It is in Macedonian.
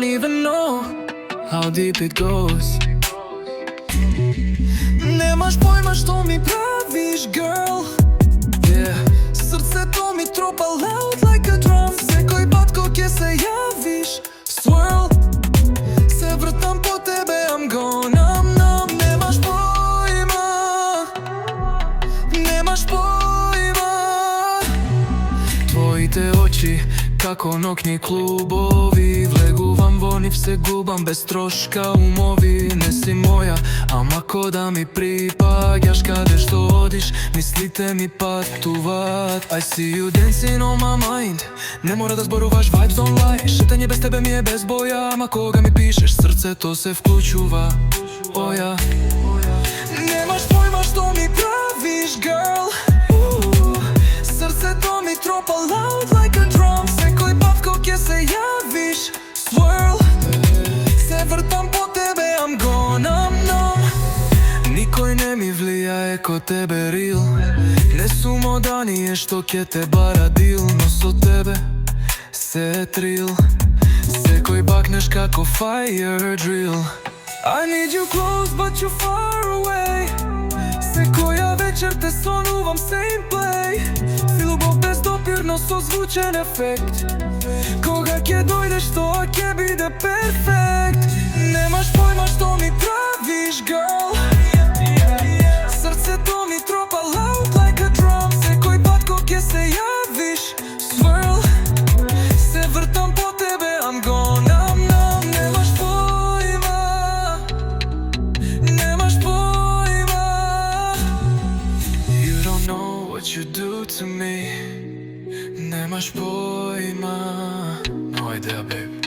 don't even know how deep it goes. Немаш појма што ми правиш, girl. Yeah. Срцето ми тропа loud like a drum. Секој пат кога ќе се јавиш, swirl. Се вртам по тебе, I'm gone, I'm numb. Немаш појма, немаш појма. Твоите очи како ноќни клубови, влегувам во нив, се губам без трошка умови. Не си моја, ама ко да ми припаѓаш, каде што одиш, мислите ми патуваат. I see you dancing on my mind. Не мора да зборуваш, vibes don't lie. Шетање без тебе ми е без боја, ама кога ми пишеш, срцето се вклучува. Оја, немаш појма што ми правиш, girl. Срцето ми тропа loud like a drum. Секој пат кога ќе се јавиш, swirl. Се вртам по тебе, I'm gone, I'm numb. Никој не ми влијае ко тебе, real. Не сум одание што ќе те бара дил, но со тебе се е трил. Секој бакнеш како fire drill. I need you close but you far away. Секоја вечер те сонувам same play. Си любов без допир, но со звучен ефект. Кога ќе дојдеш, тоа ќе биде перфект. Немаш појма што ми правиш, girl. Срцето ми тропа loud like a drum. Секој пат кога ќе се јавиш, swirl. Се вртам по тебе, I'm gone, I'm numb. Немаш појма, немаш појма. You don't know what you do to me. Немаш појма. No idea, babe.